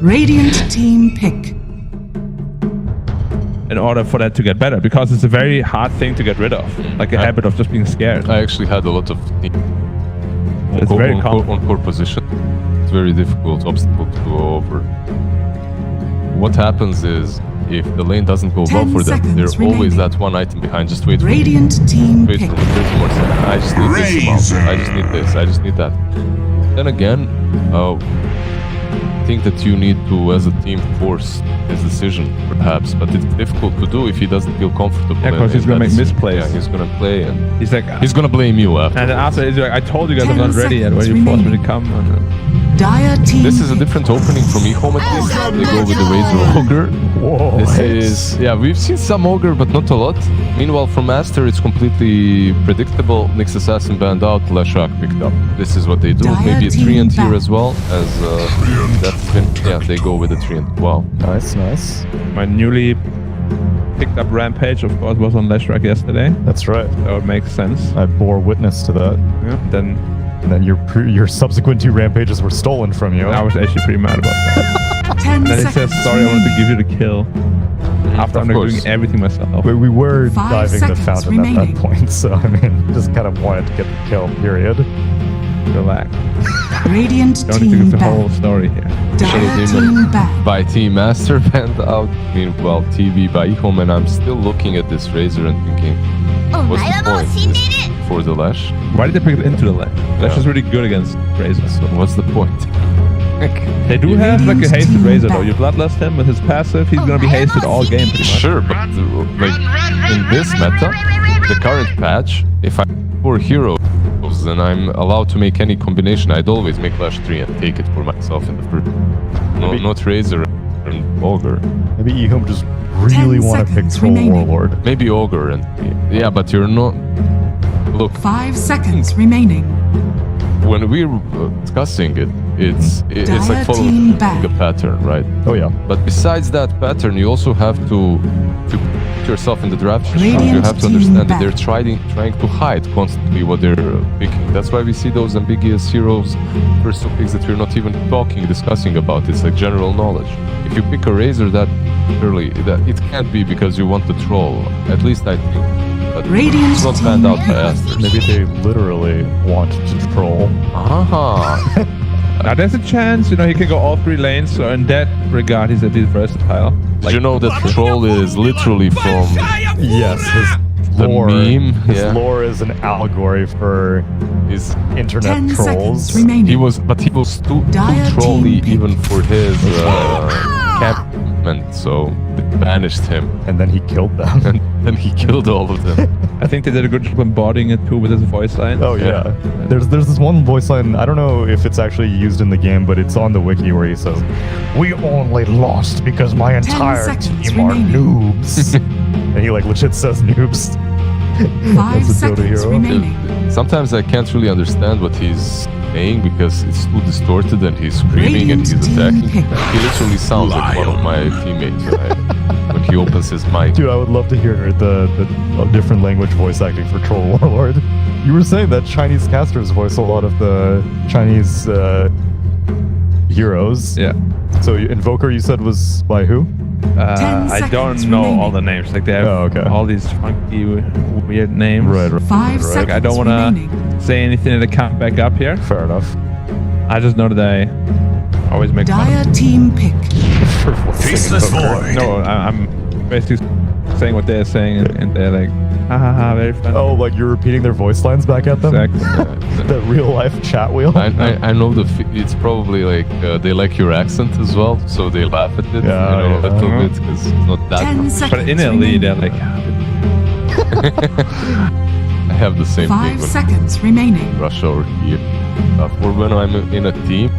Radiant team pick. In order for that to get better, because it's a very hard thing to get rid of, like a habit of just being scared. I actually had a lot of It's very common. on core position. It's very difficult obstacle to go over. What happens is, if the lane doesn't go well for them, there's always that one item behind. Just wait for Radiant team wait pick. for 30 more seconds. I just need this amount. I just need this. I just need that. Then again, I think that you need to, as a team, force his decision, perhaps. But it's difficult to do if he doesn't feel comfortable. Yeah, because he's gonna make misplays. Yeah, he's gonna play, and He's like, he's gonna blame you after. and then after he's like, I told you guys I'm 10 not ready yet. Why seconds you forced me to remaining. come? Dire team. This is a different opening from Ehome at least. They go with the Razor Ogre. Whoa. This is, yeah, we've seen some Ogre, but not a lot. Meanwhile, from Aster, it's completely predictable. Nyx Assassin banned out, Leshak picked up. This is what they do. Dire Maybe a team Treant here back. as well, as that's been, yeah, they go with the Treant. Wow. Nice, nice. My newly picked up Rampage, of course, was on Leshak yesterday. That's right. So it makes sense. I bore witness to that. Yeah. Then And then your subsequent 2 rampages were stolen from you. I was actually pretty mad about that. 10 Then he seconds. says, sorry, I wanted to give you the kill. After Of I'm course. doing everything myself. We were 5 diving the seconds fountain at remaining. that point, so I mean, just kind of wanted to get the kill, period. Relax. Radiant Don't need to team give the back. whole story here. Dire team back. By Team Aster banned out, meanwhile TB by Ehome, and I'm still looking at this Razor and thinking, what's the point? Is it for the Lash? Why did they pick it into the lane? That's Yeah. just really good against Razor. So what's the point? They do have like a Radiant hasted team Razor back. though. You bloodlust him with his passive, he's gonna be hasted all game pretty much. Sure, but like in this meta, the current patch, if I for heroes and I'm allowed to make any combination, I'd always make Lash 3 and take it for myself in the first. No, not Razor and Ogre. Maybe Ehome just really 10 want to pick seconds Troll remaining. Warlord. Maybe Ogre and yeah, but you're not. Look, 5 seconds remaining. when we're discussing it, it's like Dire following team back. a pattern, right? Oh yeah. But besides that pattern, you also have to put yourself in the draft. You Radiant have to team understand that back. they're trying to hide constantly what they're picking. That's why we see those ambiguous heroes, first 2 picks that we're not even discussing about. It's like general knowledge. If you pick a Razor that early, that it can't be because you want to troll. At least I think. But Radiant it's not team banned out by back. Aster. Maybe they literally want to troll. Aha. Now there's a chance, you know, he can go all 3 lanes, so in that regard he's at least versatile. Did you know that troll is literally from Yes, his the lore. meme? His Yeah. lore is an allegory for Is internet 10 trolls. seconds remaining. he was too Dire trolly team even for his campment, so they banished him, And then he killed them. and then he killed all of them. I think they did a good job embodying it too with his voice line. Oh yeah. There's this one voice line, I don't know if it's actually used in the game, but it's on the wiki where he says, "We only lost because my entire seconds team are remaining. noobs." And he like legit says noobs. 5 That's a Dota seconds hero. remaining. Sometimes I can't really understand what he's saying because it's too distorted and he's screaming and he's Radiant attacking. team pick. He literally sounds like one of my teammates when he opens his mic. Dude, I would love to hear the different language voice acting for Troll Warlord. You were saying that Chinese casters voice a lot of the Chinese heroes. Yeah. So Invoker, you said, was by who? 10 I don't seconds know remaining. all the names. Like they have Oh, okay. all these funky, weird names. Right. 5 right. seconds I don't want remaining. to say anything that can't back up here. Fair enough. I just know that I always make fun Dire team pick. For voicing Faceless Invoker. void. No, I'm basically saying what they're saying, and they're like, ha ha ha, very funny. Oh, like you're repeating their voice lines back at them? Exactly. The real life chat wheel? I know it's probably like they like your accent as well, so they laugh at it, Yeah, a yeah. little bit because it's not that. 10 seconds But innately, remaining. they're like, I have the same 5 thing when seconds remaining. Russia or here. Or when I'm in a team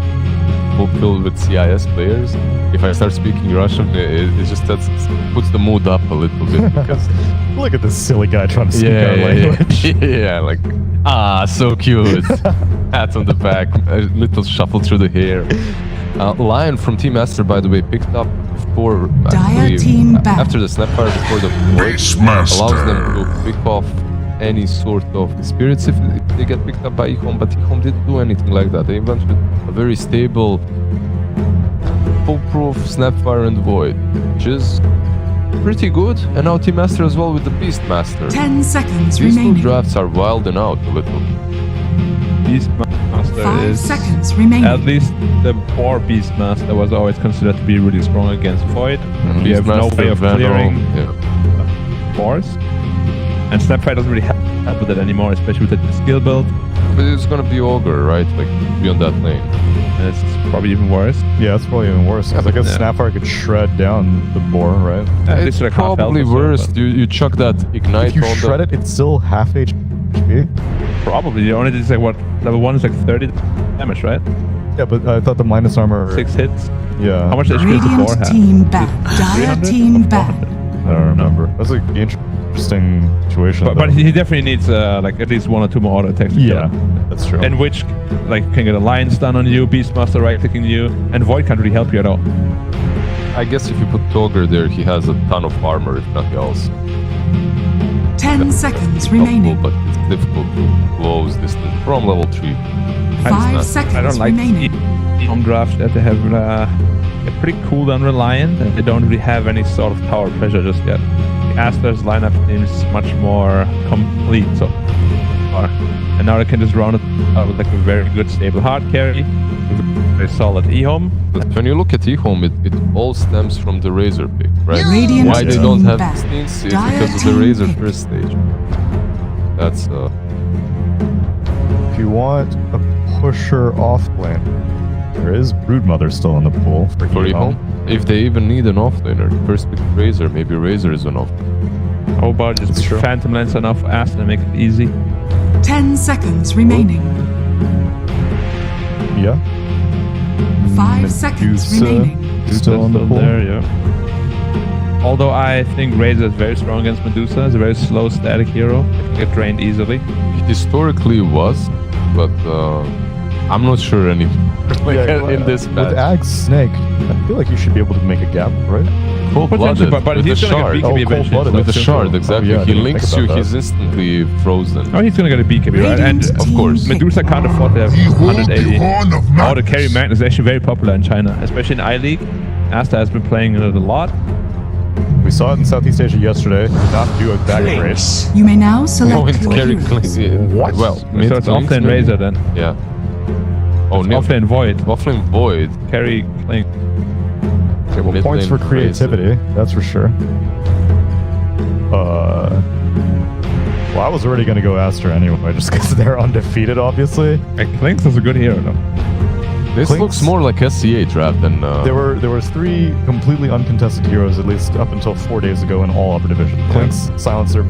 filled with CIS players, if I start speaking Russian, it just puts the mood up a little bit because Look at this silly guy trying to speak our language. yeah, like so cute. Pat on the back, a little shuffle through the hair. Lion from Team Aster, by the way, picked up before Dire team back. after the snapfire before the void, allows them to pick off any sort of spirits if they get picked up by Ehome, but Ehome didn't do anything like that. They went with a very stable Fireproof, Snapfire, and Void, which is pretty good. And now Team Aster as well with the Beastmaster. 10 seconds These two remaining. drafts are wilding out a little. Beastmaster 5 is seconds remaining. at least the Boar Beastmaster was always considered to be really strong against Void. You have no Beastmaster, way of Venom, clearing yeah. Boars. And Snapfire doesn't really help with it anymore, especially with the skill build. But it's gonna be Ogre, right? Like, be on that lane. And it's probably even worse. Yeah, it's probably even worse. Because I guess Snapfire could shred down the boar, right? At least It's like half health probably or so, worse. but You chuck that Ignite If you on shred it, it's still half HP. probably. The only thing is like what? Level 1 is like 30 damage, right? Yeah, but I thought the minus armor... 6 hits. Yeah. How much HP does the Boar Radiant have? team back. Is it Dire 300 team or back. 400? I don't remember. That's an interesting situation. But he definitely needs like at least 1 or 2 more auto attacks. To kill Yeah, him. that's true. And which like can get a lion stun on you, Beastmaster right clicking you, and Void can't really help you at all. I guess if you put Ogre there, he has a ton of armor, if nothing else. 10 seconds Helpful, remaining. but it's difficult to close distance from level 3. 5 seconds I don't like remaining. home draft that they have they're pretty cooldown reliant and they don't really have any sort of tower pressure just yet. The Aster's lineup seems much more complete so far. And now they can just round it out with like a very good stable hard carry, with a very solid Ehome. But when you look at Ehome, it all stems from the Razor pick, right? Radiant Why they team don't have back. these things is Dire because of the team Razor pick. first stage. That's If you want a pusher off lane, there is Broodmother still in the pool for for Ehome. Ehome. If they even need an offlaner, first pick Razor, maybe Razor is an off. How about just That's true. Phantom Lancer enough for Aster and make it easy? 10 seconds remaining. Yeah. 5 seconds remaining. Still in the pool. there, yeah. Although I think Razor is very strong against Medusa, it's a very slow static hero. It can get drained easily. It historically was, but I'm not sure anymore. Like, in this With patch. Ag Snake, I feel like you should be able to make a gap, right? Cold-blooded, but with the he's gonna shard. get BKB eventually. cold-blooded. so With the it's shard, simple. exactly. Oh, yeah, I He didn't links think you, about he's that. instantly frozen. Oh, he's gonna get a BKB, right? Radiant And Of course. Medusa can't afford to have 180. Oh, the carry Magnus is actually very popular in China, especially in I-League. Aster has been playing it a lot. We saw it in Southeast Asia yesterday. Did not do it that great. You may now Oh, select it's your carry heroes. clinks. Yeah. What? Well, So it's offlane Razor then. Yeah. Oh, no. Offlane Void. Offlane Void. Carry Clink. Okay, well, Mid points lane for creativity, that's for sure. Well, I was already going to go Aster anyway, just because they're undefeated, obviously. Clinks is a good hero though. This Clinks- looks more like SCA draft than... There were 3 completely uncontested heroes, at least up until 4 days ago in all upper division. Clinks, Silencer.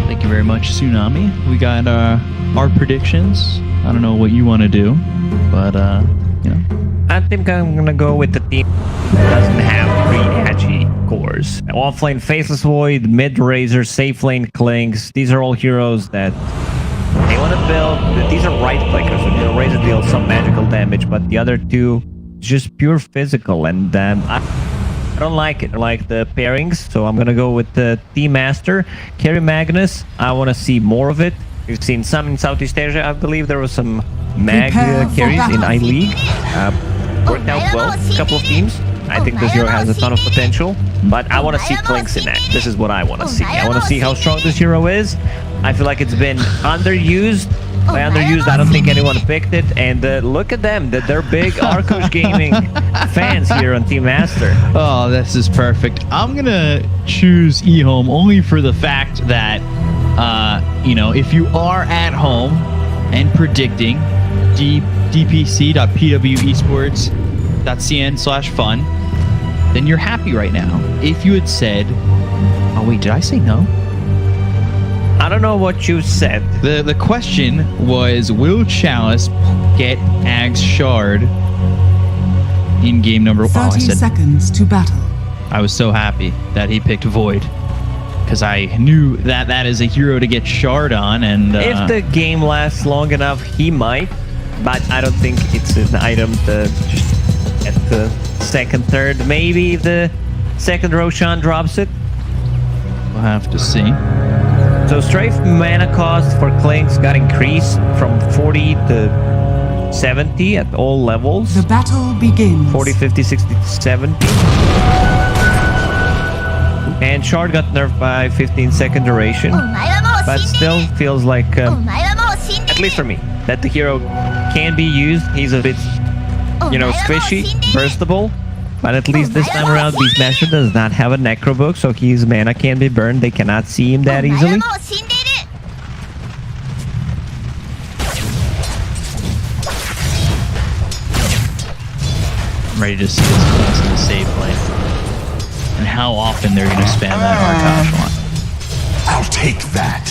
Thank you very much, Tsunami. We got our predictions. I don't know what you want to do, but you know. I think I'm gonna go with the team that doesn't have 3 edgy cores. Offlane Faceless Void, mid Razor, safe lane Clinks. These are all heroes that they want to build. These are right clickers. So the Razor deals some magical damage, but the other 2 just pure physical. And I don't like it. I like the pairings, so I'm gonna go with the Team Master. Carry Magnus, I want to see more of it. We've seen some in Southeast Asia. I believe there was some mag Prepare for carries in battle. I-League. Worked out well, a couple of teams. I think this hero has a ton of potential, but I want to see Clinks in act. This is what I want to see. I want to see how strong this hero is. I feel like it's been underused By underused, I don't think anyone picked it. And look at them. They're big Arcos Gaming fans here on Team Aster. Oh, this is perfect. I'm going to choose Ehome only for the fact that, you know, if you are at home and predicting dpc.pwesports.cn/fun, then you're happy right now. If you had said, oh, wait, did I say no? I don't know what you said. The question was, will Chalice get Ag's Shard in game number 1? 30 seconds to battle. I was so happy that he picked Void because I knew that that is a hero to get Shard on. And if the game lasts long enough, he might, but I don't think it's an item to just get the second, third. Maybe the second Roshan drops it. we'll have to see. So strafe mana cost for Clinks got increased from 40 to 70 at all levels. The battle begins. 40, 50, 60, 70. And Shard got nerfed by 15-second duration. But still feels like, at least for me, that the hero can be used. He's a bit, you know, squishy, burstable. But at least this time around, Beastmaster does not have a Necro book, so his mana can be burned. They cannot see him that easily. I'm ready to see this class in the save lane. And how often they're going to spam that Arkash one. I'll take that.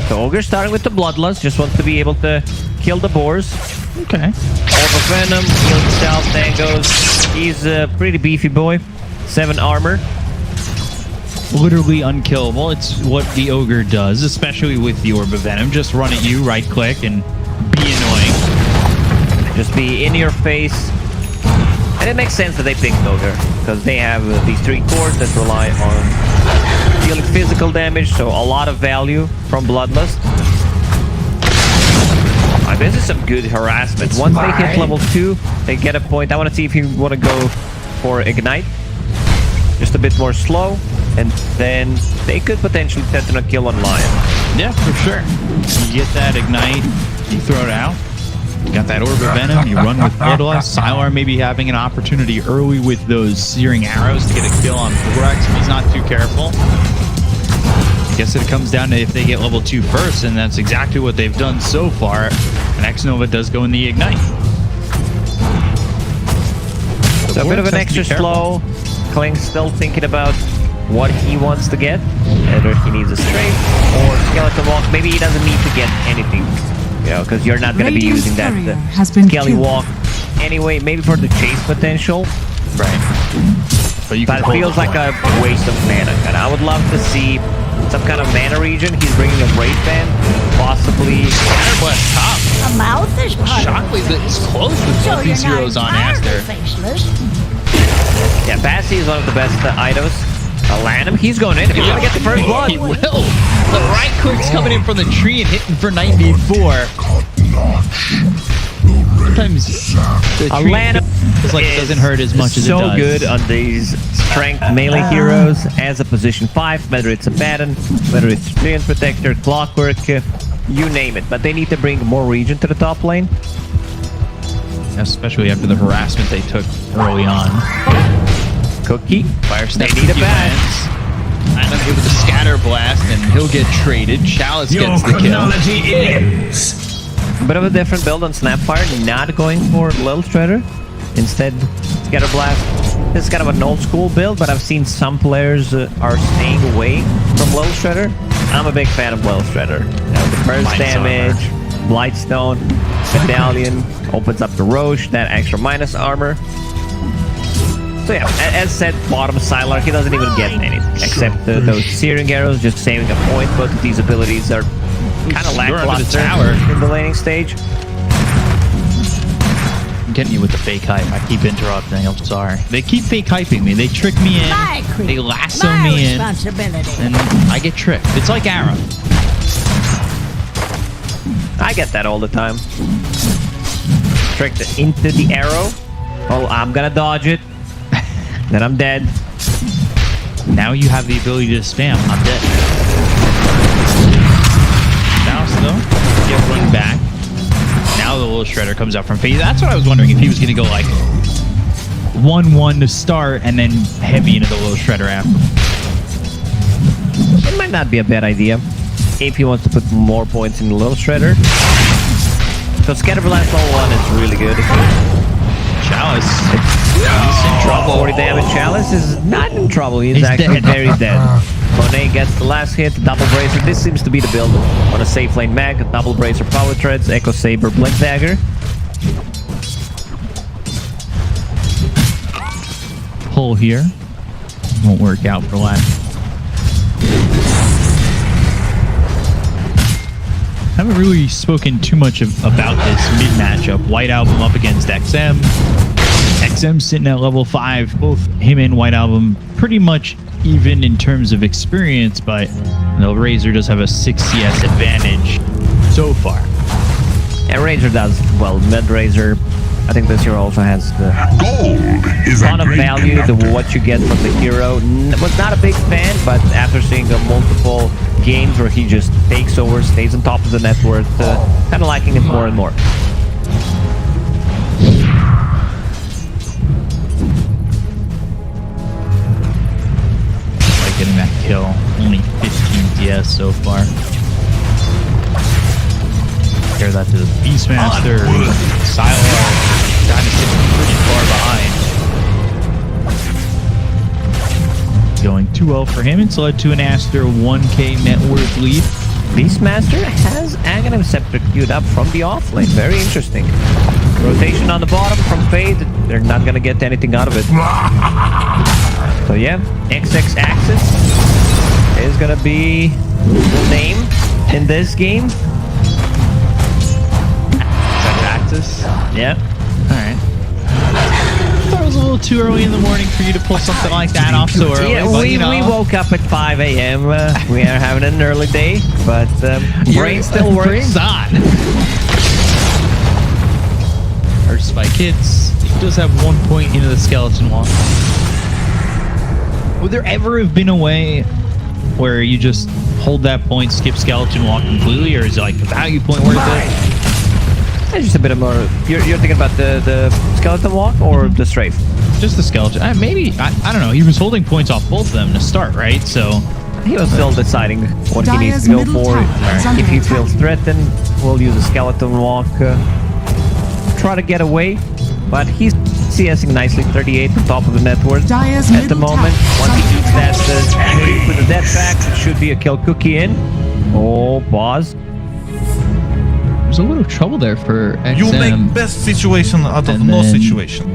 So Ogre starting with the Bloodlust, just wants to be able to kill the boars. Okay. Orb of Venom, heal himself, then goes. He's a pretty beefy boy. 7 armor. Literally unkillable. It's what the Ogre does, especially with the Orb of Venom. Just run at you, right click, and be annoying. Just be in your face. And it makes sense that they picked Ogre, because they have these 3 cores that rely on dealing physical damage, so a lot of value from Bloodlust. This is some good harassment. Once they hit level 2, they get a point. I want to see if you want to go for Ignite. Just a bit more slow, and then they could potentially tend to kill on Lion. Yeah, for sure. You get that Ignite, you throw it out. You got that Orb of Venom, you run with Bloodlust. Sylar maybe having an opportunity early with those Searing Arrows to get a kill on Thorax if he's not too careful. I guess it comes down to if they get level 2 first, and that's exactly what they've done so far. And X-Nova does go in the Ignite. So a bit of an extra slow. Klink's still thinking about what he wants to get. Whether he needs a strafe or skeleton walk. Maybe he doesn't need to get anything. You know, because you're not going to be Radiant's using that courier has been Skelly killed. walk anyway. Maybe for the chase potential. Right. But But it feels like a waste of mana. And I would love to see some kind of mana region. He's bringing a Wraith Band, possibly. Scatterblast top. A mouth is part of Shockingly, it's close with So both these you're not heroes on entirely Aster. faceless. Yeah, Passy is one of the best items. Lanham, he's going in. If he's going to get the first blood. He will. The right click's coming in from the tree and hitting for 94. Sometimes the tree Lanham feels like it doesn't hurt as much as it so does. good on these strength melee heroes as a position 5, whether it's a Baton, whether it's Giant Protector, Clockwork, you name it. But they need to bring more region to the top lane. Especially after the harassment they took early on. Cookie. Fire Step They need a Cookie bat. lands. And then give it the Scatter Blast, and he'll get traded. Chalice gets the kill. Bit of a different build on Snapfire, not going for Little Shredder. Instead, Scatter Blast. This is kind of an old school build, but I've seen some players are staying away from Little Shredder. I'm a big fan of Little Shredder. You know, the burst Lights damage, Blightstone, Medallion, opens up the Roche, that extra minus armor. So yeah, as said, bottom Sylar, he doesn't even get anything except those Searing Arrows, just saving a point. Both of these abilities are kind of lackluster in the laning stage. I'm getting you with the fake hype. I keep interrupting. I'm sorry. They keep fake hyping me. They trick me in. My creep. They lasso My me in. responsibility. And I get tricked. It's like Arrow. I get that all the time. Tricked into the arrow. Oh, I'm gonna dodge it. Then I'm dead. Now you have the ability to spam. I'm dead. Now though. Get run back. Now the little shredder comes out from phase. That's what I was wondering, if he was going to go like 1-1 to start and then heavy into the little shredder after. It might not be a bad idea if he wants to put more points in the little shredder. So Scatterblast level 1 is really good. Chalice. He's in trouble. 40 damage. Chalice is not in trouble. He's actually dead. very dead. Monet gets the last hit, double bracer. This seems to be the build on a safe lane mag. Double bracer power treads, Echo Saber, Blink Dagger. Pull here. Won't work out for last. Haven't really spoken too much about this mid matchup. White Album up against XM. XM sitting at level 5. Both him and White Album pretty much even in terms of experience, but the Razor does have a 6 CS advantage so far. And Razor does well. Mid Razor, I think this hero also has the ton of value. What you get from the hero. Was not a big fan, but after seeing multiple games where he just takes over, stays on top of the net worth, kind of liking it more and more. Like getting that kill. Only 15 DS so far. Compare that to the Beastmaster. Sylar kind of sitting pretty far behind. Going too well for him. It's led to an Aster 1k net worth lead. Beastmaster has Aghanim Scepter queued up from the offlane. Very interesting. Rotation on the bottom from Fade. They're not going to get anything out of it. So yeah, XX Axis is going to be the name in this game. Axis. Yeah. Alright. I thought it was a little too early in the morning for you to pull something like that off so early. Yeah, but, we woke up at 5 a.m. We are having an early day, but brain still works. Brain's on. First by Kids. He does have 1 point into the Skeleton Walk. Would there ever have been a way where you just hold that point, skip Skeleton Walk completely, or is it like the value point worth it? It's just a bit more. You're thinking about the Skeleton Walk or the Strafe? Just the Skeleton. Maybe, I don't know. He was holding points off both of them to start, right? So he was still deciding what he needs to go for. If he feels threatened, we'll use a Skeleton Walk. Try to get away, but he's CSing nicely. 38 on top of the net worth at the moment. Once he shoots that creep with the death pack, it should be a kill cookie in. Oh, pause. There's a little trouble there for XM. You make best situation out of no situation.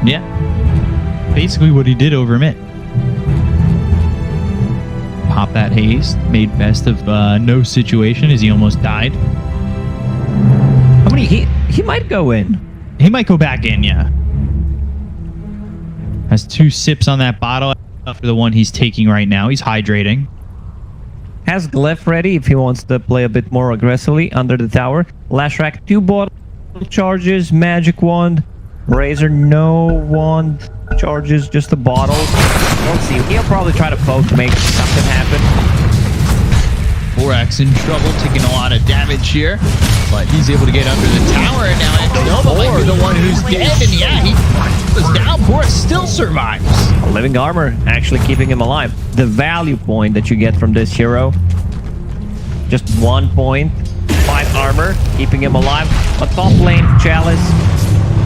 Yeah. Basically what he did over mid. Pop that haste. Made best of no situation as he almost died. How many? He might go in. He might go back in, yeah. Has 2 sips on that bottle after the one he's taking right now. He's hydrating. Has Glyph ready if he wants to play a bit more aggressively under the tower. Lashrak 2 bottle charges, magic wand. Razor no wand charges, just a bottle. We'll see. He'll probably try to poke to make something happen. Borax in trouble, taking a lot of damage here, but he's able to get under the tower, and now Nova might be the one who's dead, and yeah, he was down. Borax still survives. Living armor actually keeping him alive. The value point that you get from this hero, just 1 point, 5 armor, keeping him alive. But top lane, Chalice,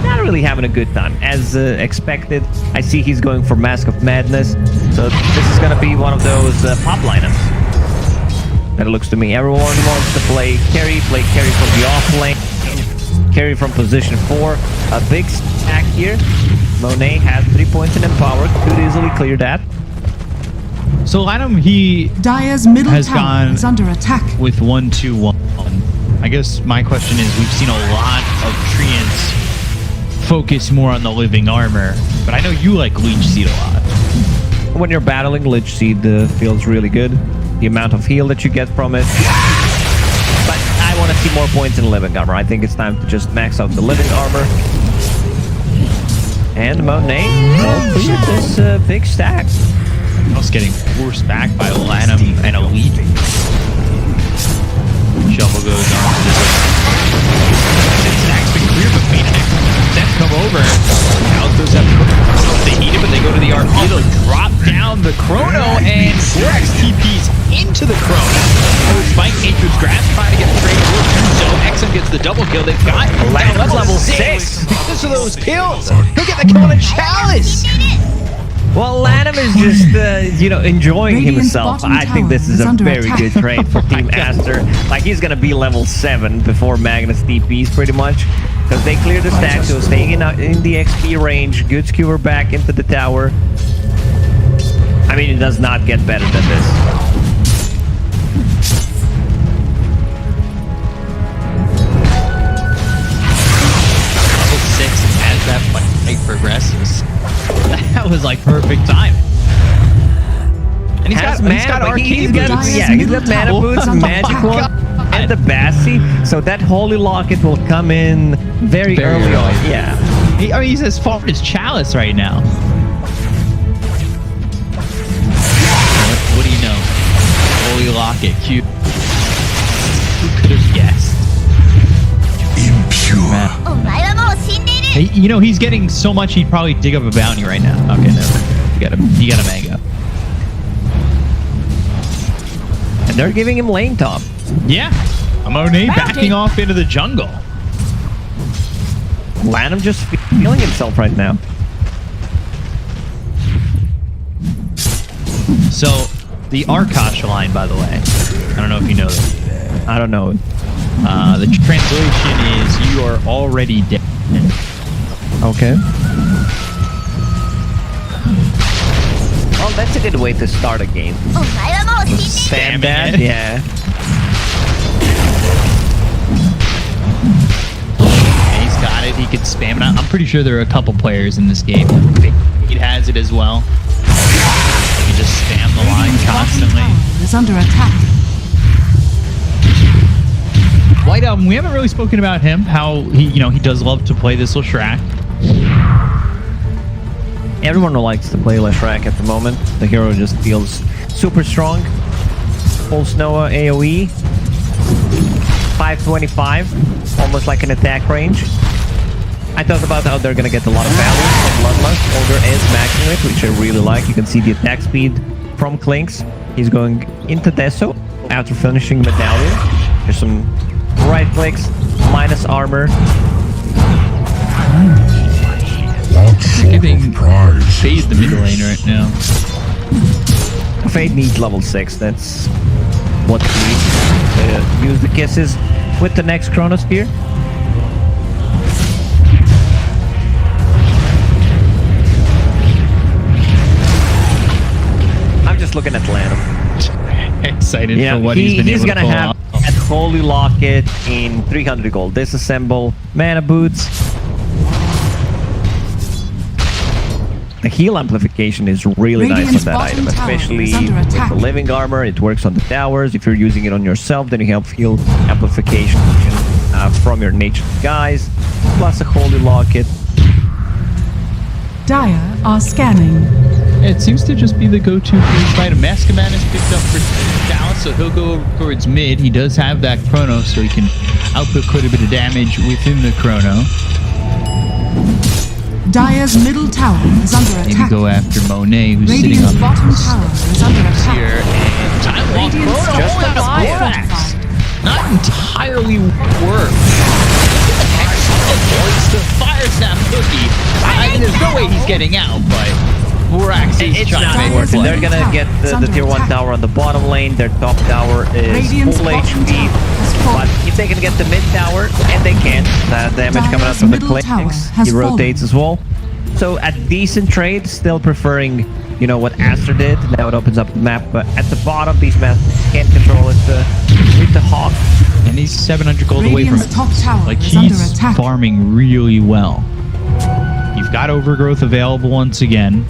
not really having a good time. As expected, I see he's going for Mask of Madness, so this is going to be one of those pop lineups. That looks to me. Everyone wants to play carry from the off lane, carry from position 4. A big stack here. Monet has 3 points in Empower. Could easily clear that. So Lanham, he Dire's middle has tower gone is under attack. with 1-2-1. I guess my question is, we've seen a lot of Treants focus more on the living armor, but I know you like Leech Seed a lot. When you're battling, Lich Seed feels really good. The amount of heal that you get from it. But I want to see more points in living armor. I think it's time to just max out the living armor. And Monet will clear this big stack. Almost getting forced back by Lanham and Elite. shovel goes on. Stack's been clear, but Phoenix then come over. Altos have they heat it, but they go to the RP. They'll drop down the Chrono, and Forex TPs into the Chrono. Spike Nature's Grasp trying to get the trade over. So XM gets the double kill. They've got level 6. Because of those kills, he'll get the kill on a Chalice. Well, Lanham is just, enjoying Radiant's himself. bottom I think this tower is is a under very attack. good trade for Team Aster. Like, he's going to be level 7 before Magnus DPs, pretty much. Because they cleared the stack, so staying in the XP range. Good skewer back into the tower. I mean, it does not get better than this. Level 6 as that fight progresses. That was like perfect time. And he's got arcade boots. He's got mana boots, magic wand, and the Bassi. So that holy locket will come in very early on. Yeah. He's as far as Chalice right now. What do you know? Holy locket, cute. Who could have guessed? Impure. Hey, he's getting so much he'd probably dig up a bounty right now. Okay, never. He got a mango. And they're giving him lane top. Yeah. Amone backing off into the jungle. Lanham just feeling himself right now. So, the Arkosh line, by the way. I don't know if you know this. I don't know. The translation is you are already dead. Okay. Well, that's a good way to start a game. Spam that? it. Yeah. And he's got it. He can spam it. I'm pretty sure there are a couple players in this game. He has it as well. He can just spam the line constantly. Is under attack. White Album, we haven't really spoken about him, how he does love to play this Leshrac. Everyone likes to play Leshrac at the moment. The hero just feels super strong. Full Snowa AoE. 525. Almost like an attack range. I talked about how they're going to get a lot of value from Bloodlust. Ogre is maxing it, which I really like. You can see the attack speed from Klinks. He's going into Deso after finishing Medallion. There's some right clicks, minus armor. Giving Fade the mid lane right now. Fade needs level 6. That's what he needs. Use the kisses with the next Chronosphere. I'm just looking at Lanham. Excited for what he's been able to gonna pull have off. that Holy Locket in 300 gold. Disassemble, mana boots. The heal amplification is really nice on that item, especially with the living armor. It works on the towers. If you're using it on yourself, then you have heal amplification from your nature guys, plus a Holy Locket. Dire are scanning. It seems to just be the go-to for this fight. A Maskaman is picked up for Dallas, so he'll go towards mid. He does have that Chrono, so he can output quite a bit of damage within the Chrono. Dire's middle tower is under Maybe attack. go after Monet, who's sitting Radiant's on bottom tower is under attack. here. And Time Walk Radiant's Chrono just holding up fire. Borax. Not entirely worked. Avoids the Fire Snap Cookie. I mean, there's no way he's getting out, but Borax is It's trying not to make working. it They're work. gonna get the tier 1 tower on the bottom lane. Their top tower is Radiant's full bottom HP. tower has fallen. But if they can get the mid tower, and they can, that damage coming out from the Dire's middle tower Klinks, has he rotates as well. So a decent trade, still preferring, what Aster did. Now it opens up the map, but at the bottom, these maps can't control it with the Hawk. And he's 700 gold away from Radiant's it. top tower Like, is under he's attack. farming really well. You've got Overgrowth available once again.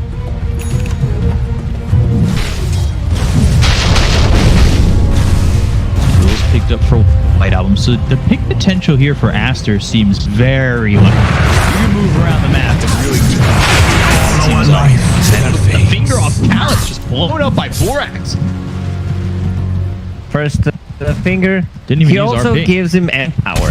Rules picked up for White Album. So the pick potential here for Aster seems very low. You move around the map and really seems like the finger off Callus just blown up by Borax. First the finger. Didn't even he use also RP. gives him empower.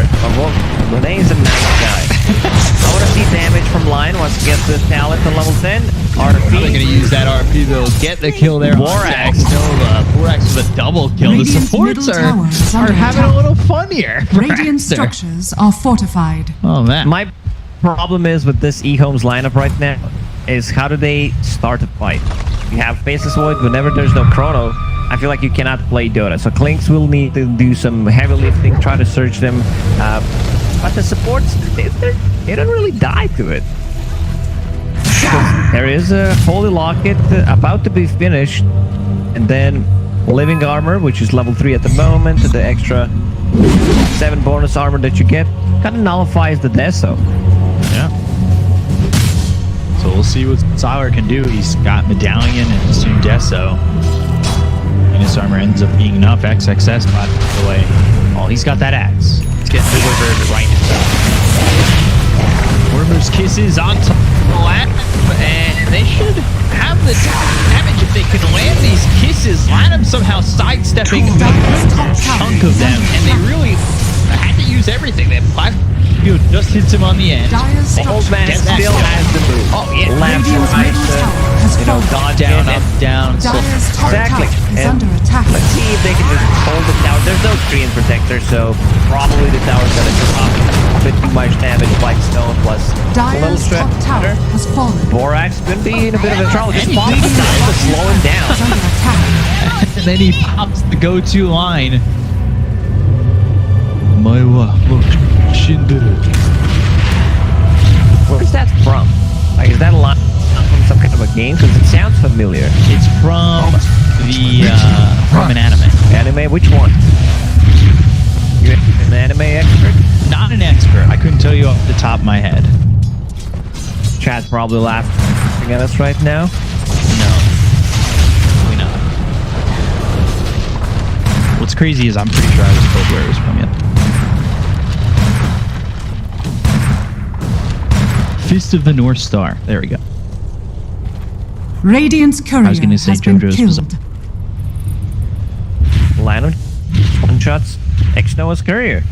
Rene is a nice guy. I want to see damage from Lion once he gets the talent to level 10. They're RP. gonna use that RP though. Get the kill there. Borax. Nova. Borax with a double kill. The Radiant's supports middle tower is are under having a attack. little fun here. for Radiant Aster. structures are fortified. Oh man. My problem is with this Ehome's lineup right now is how do they start a fight? You have Faceless Void whenever there's no chrono. I feel like you cannot play Dota. So Clinks will need to do some heavy lifting, try to search them. But the supports, they don't really die to it. There is a Holy Locket about to be finished. And then Living Armor, which is level 3 at the moment. The extra 7 bonus armor that you get kind of nullifies the Deso. Yeah. So we'll see what Sour can do. He's got Medallion and soon Deso. And his armor ends up being enough. XXS by the way. Oh, he's got that axe. He's getting delivered right himself. Wormer's Kisses on top of the lap. And they should have the damage if they can land these kisses. Lanham somehow sidestepping a good chunk of them. And they really had to use everything. They have Shield just hits him on the end. Dire's The old man structures still are has the move. Oh, yeah. Left, Radiant's right, middle tower has fallen. dodge Down, in up, and down. So Dire's top Exactly. tower is And under attack. let's see if they can just hold the tower. There's no screen protector, so probably the tower's gonna drop a bit too much damage by stone plus a little Dire's strip. top tower has fallen. Borax could be in a bit of a trouble. Just Radiant's pop the middle time to tower slow him down. is under attack. and then he pops the go-to line. Where's that from? Like, is that a line from some kind of a game? Because it sounds familiar. It's from an anime. Anime? Which one? You're an anime expert? Not an expert. I couldn't tell you off the top of my head. Chat's probably laughing at us right now. No. Probably not. What's crazy is I'm pretty sure I was told where it was from yet. Fist of the North Star. There we go. Radiant's courier was gonna say has been JoJo's was- killed. Lanham, one shots. X-Noah's courier.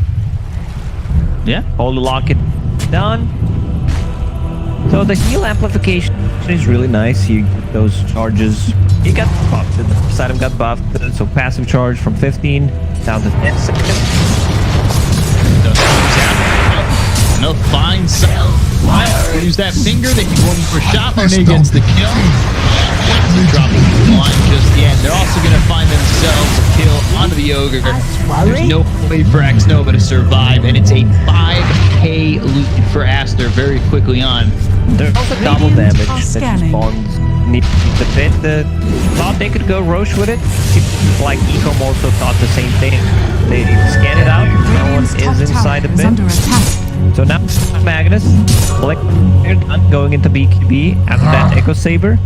Yeah. Holy Locket done. So the heal amplification is really nice. You get those charges. He got buffed. The Poseidon got buffed. So passive charge from 15 down to 10 seconds. No fine sell. Use that finger. They can go in for shot. Monet gets the kill. They're dropping the line just yet. They're also going to find themselves a kill onto the Ogre. There's no way for X-Nova to survive, and it's a 5k loot for Aster very quickly on. There's also double Radiant damage are that scanning. spawns near the pit. Thought they could go Roche with it. It's like Ehome also thought the same thing. They scan it out. No one Radiant's top is inside the tower is pit. under attack. So now Magnus going into BKB after that Echo Saber.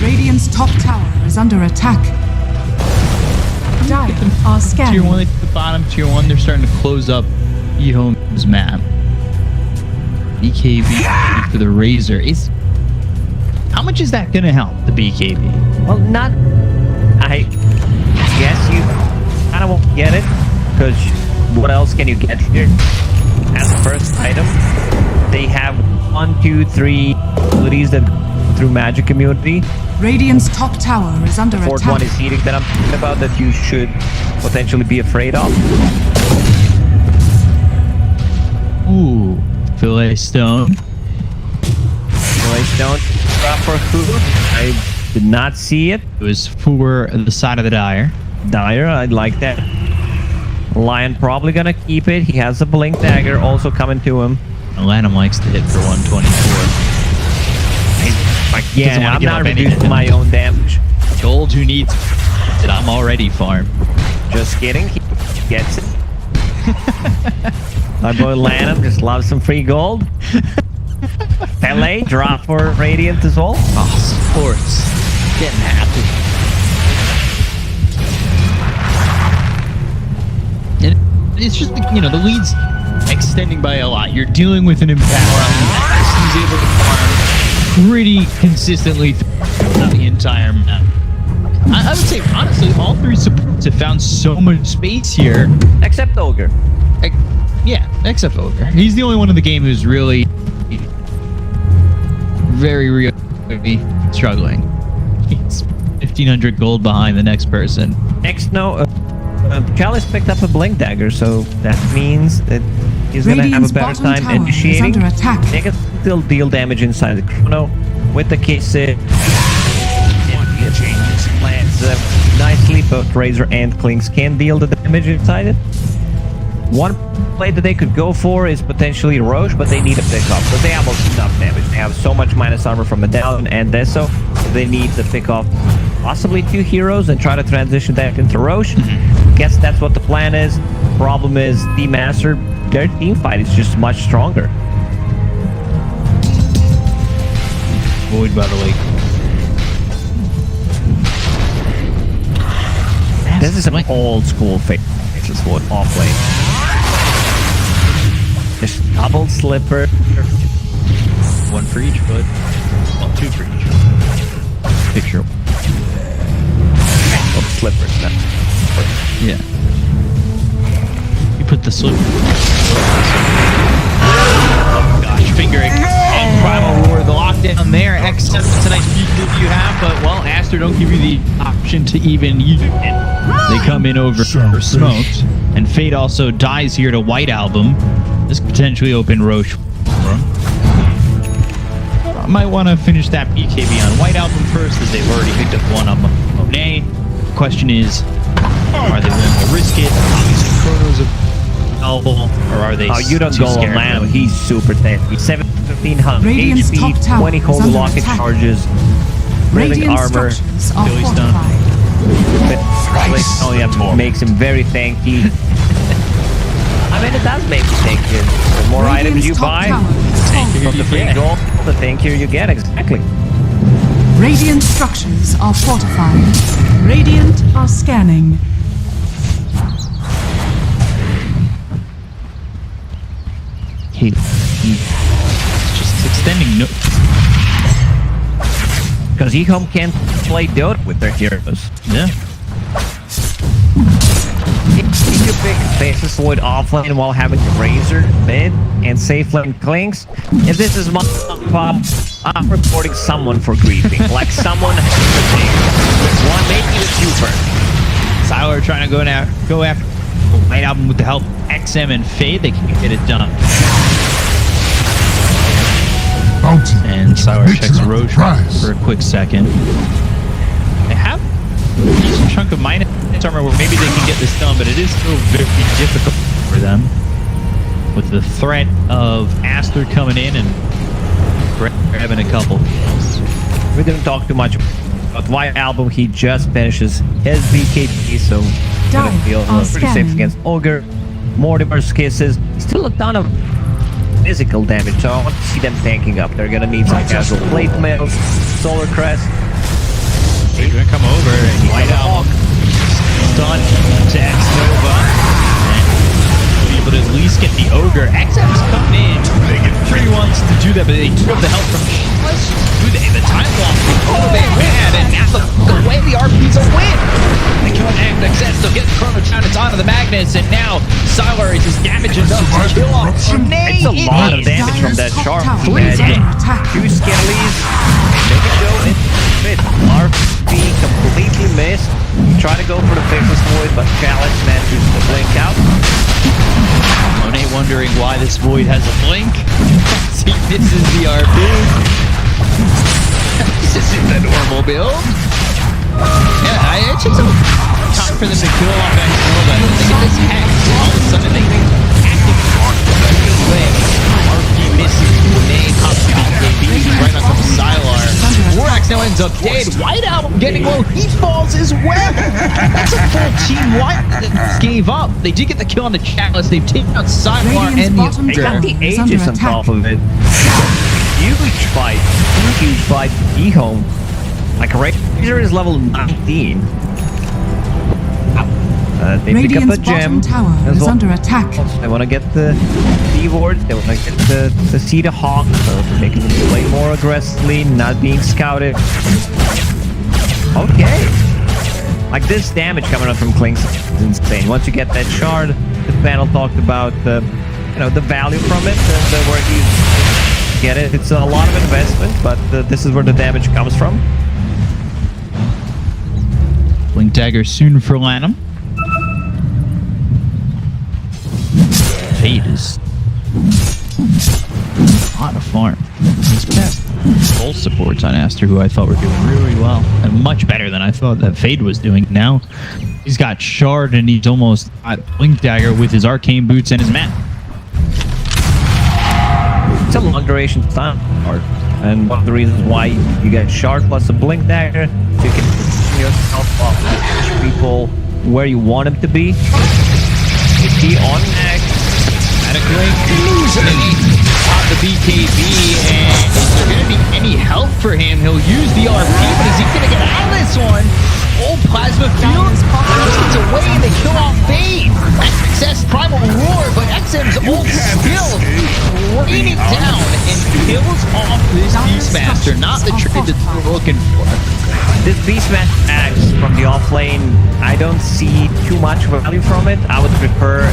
Radiant's top tower is under attack. Dire are Tier scanning. 1, they took the bottom. Tier 1, they're starting to close up Ehome's map. BKB for the Razor. How much is that going to help, the BKB? Well, not. I guess you kind of won't get it because what else can you get here? As the first item, they have 1, 2, 3 abilities that go through magic immunity. Radiant's top tower is under The fourth attack. one is heating that I'm talking about that you should potentially be afraid of. Ooh, Fillet Stone. Stone drop for who? I did not see it. It was for the side of the Dire. Dire, I like that. Lion probably gonna keep it. He has a blink dagger also coming to him. Lanham likes to hit for 124. Yeah, Doesn't wanna I'm give not up any reducing my own damage. Told who needs it. I'm already farm. Just kidding. He gets it. My boy Lanham just loves some free gold. LA drop for Radiant as well. Oh, sports. Getting happy. And it's just, the lead's extending by a lot. You're dealing with an Empower. He's able to farm pretty consistently the entire map. I would say, honestly, all three supports have found so much space here. Except Ogre. Yeah, except Ogre. He's the only one in the game who's really very struggling. He's 1,500 gold behind the next person. Next, Chalice picked up a Blink Dagger, so that means that he's going to have a better time initiating. Under attack. They can still deal damage inside the chrono with the case. Changes plans nicely. Both Razor and Clinks can deal the damage inside it. One play that they could go for is potentially Roche, but they need a pickoff because they have enough damage. They have so much minus armor from Medallion and Deso. They need to pick off possibly 2 heroes and try to transition that into Roche. Guess that's what the plan is. Problem is, Team Aster, their team fight is just much stronger. Void by the way. This is an old school Faceless Void off lane. Just double slipper. 1 for each foot. Well, 2 for each. Picture. Oh, slippers. Yeah. You put the slipper. Oh gosh, fingering and Primal Roar, the lockdown there. X7, it's a nice feature you have, but well, Aster don't give you the option to even use it. They come in over for smoked, and Fate also dies here to White Album. This could potentially open Roche for him. Might want to finish that BKB on White Album first, as they've already picked up one on Monet. The question is, are they willing to risk it? Obviously, Chrono's available, or are they? Oh, you don't too go on scared? Lano. He's super tanky. 1,700 Radiant's top HP, tower 20 is cold under rocket attack. charges, breathing Radiant armor. structures are Billy's done. fortified. Oh yeah, makes him very tanky. I mean, it does make you tanky. The more items you Radiant's top buy, tower is from the free gold, the tankier you get. Exactly. Radiant structures are fortified. Radiant are scanning. He's just extending. No. Because Ehome can't play Dota with their heroes. Yeah. If you pick Faceless Void offlane while having Razor mid and safe lane Clinks, if this is my pop, I'm reporting someone for griefing. Like someone has to think. One, maybe it's you first. Siler trying to go after White Album with the help of XM and Fade. They can get it done. And Siler checks Roche for a quick second. They have a decent chunk of minus armor where maybe they can get this done, but it is still very difficult for them. With the threat of Aster coming in and grabbing a couple. We didn't talk too much about White Album. He just finishes his BKB, so gonna feel pretty safe against Ogre. Mortimer's kisses. Still a ton of physical damage, so I want to see them tanking up. They're gonna need some casual plate mails, Solar Crest. They're gonna come over and White Album stun to X-Nova. And be able to at least get the Ogre. XM's coming in. They get 3 ones to do that, but they do have the help from Chalice. The time lock. Oh, they ran, and now the way the RP's a win. They can't access, they'll get Chrono Town, it's onto the Magnus, and now Siler is just damage enough to kill off. It's a lot of damage from that sharp. He had 2 Skellies. They can go in mid. RP completely missed. Try to go for the Faceless Void, but Chalice manages to blink out. Monet wondering why this Void has a blink. He misses the RP. This isn't the normal build. Yeah, it's just time for them to kill off X-Nova. They get this hack. All of a sudden they activate this way. RP misses. Monet pops the BKB right on top of Sylar. Warrax now ends up dead. White Album getting low. He falls as well. That's a full team. White gave up. They did get the kill on the Chalice. They've taken out Sylar and the They got the Aegis on top of it. Huge fight. Huge fight. Ehome. Like Razor is level 19. They pick up a Radiant's gem. bottom tower as is well. under attack. They want to get the D-wards, they want to get the Sea to Hawk, so they can play more aggressively, not being scouted. Okay. Like this damage coming up from Klings is insane. Once you get that shard, the panel talked about the value from it, and where you get it. It's a lot of investment, but this is where the damage comes from. Blink Dagger soon for Lanham. Fade is a lot of farm. He's best full supports on Aster, who I thought were doing really well and much better than I thought that Fade was doing. Now he's got Shard and he's almost at Blink Dagger with his arcane boots and his man. It's a long duration time, and one of the reasons why you get Shard plus a Blink Dagger, you can position yourself up to push people where you want them to be. You see on next. Pop the BKB, and is there going to be any help for him? He'll use the RP, but is he going to get out of this one? Old Plasma Field gets away and they kill off Fade. Excess Primal Roar, but XM's ult still raining down and kills off this Beastmaster. Not the trade that we're looking for. This Beastmaster axe from the offlane, I don't see too much value from it. I would prefer,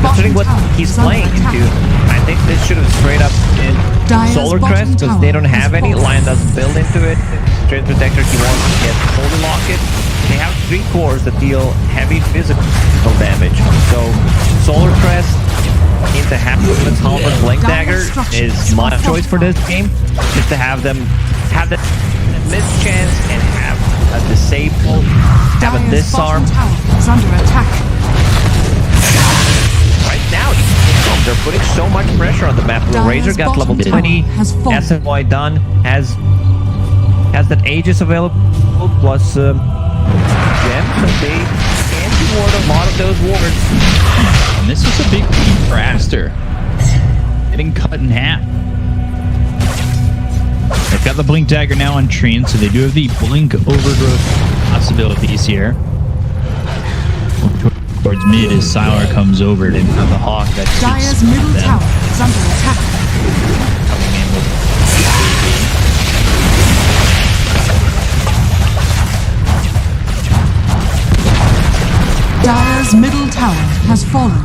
considering what he's playing into, I think this should have straight up been Solar Crest, because they don't have any. Lion doesn't build into it. Straight Protector, he wants to get Holy Locket. They have 3 cores that deal heavy physical damage. So Solar Crest into Half-Movement Halberd Blink Dagger is my choice for this game. Just to have them have the miss chance and have a disable, have a disarm. Is under attack. Right now, they're putting so much pressure on the map. Razor got level 20. SNY done has that Aegis available plus gems, so they can reward a lot of those wards. And this is a big lead for Aster. Getting cut in half. They've got the Blink Dagger now on Trine, so they do have the Blink Overgrowth possibilities here. Towards mid as Sylar comes over to have the Hawk that Dire's middle tower is under attack. Coming in with Dire's middle tower has fallen.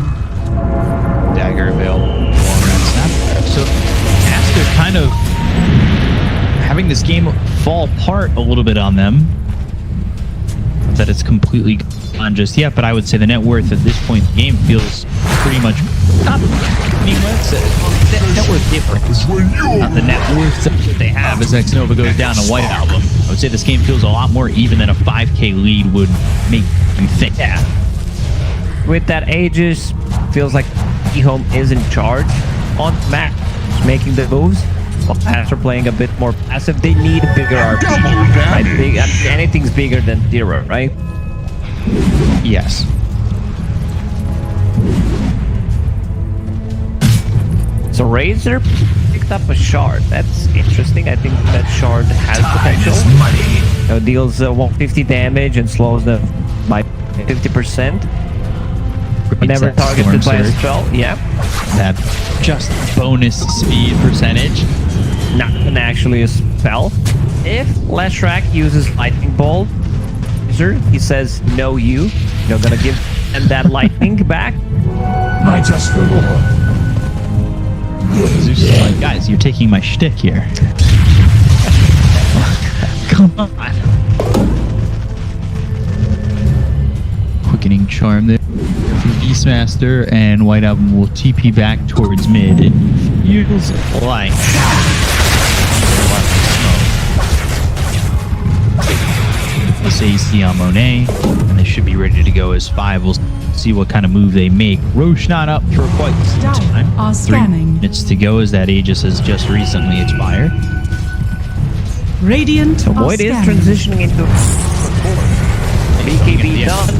Dagger available. So Aster kind of having this game fall apart a little bit on them. That it's completely gone just yet, but I would say the net worth at this point in the game feels pretty much not meaningless. The net worth difference. Not the net worth that they have as Xnova goes down to White Album. I would say this game feels a lot more even than a 5k lead would make you think. Yeah. With that Aegis, feels like Ehome is in charge on map, making the moves. While Aster playing a bit more passive, they need a bigger RPG. Right? Anything's bigger than 0, right? Yes. So Razor picked up a shard. That's interesting. I think that shard has potential. Deals 150 damage and slows them by 50%. Whenever targeted by a spell. Yeah. That just bonus speed percentage. Not even actually a spell. If Leshrac uses Lightning Bolt, he says, no you. You're gonna give them that lightning back. I just the Lord. Zeus is like, guys, you're taking my shtick here. Come on. Quickening Charm there from Beastmaster, and White Album will TP back towards mid and feels like this AC on Monet, and they should be ready to go as 5. We'll see what kind of move they make. Roche not up for quite some time. 3 minutes to go as that Aegis has just recently expired. Radiant So Void is transitioning into BKB done.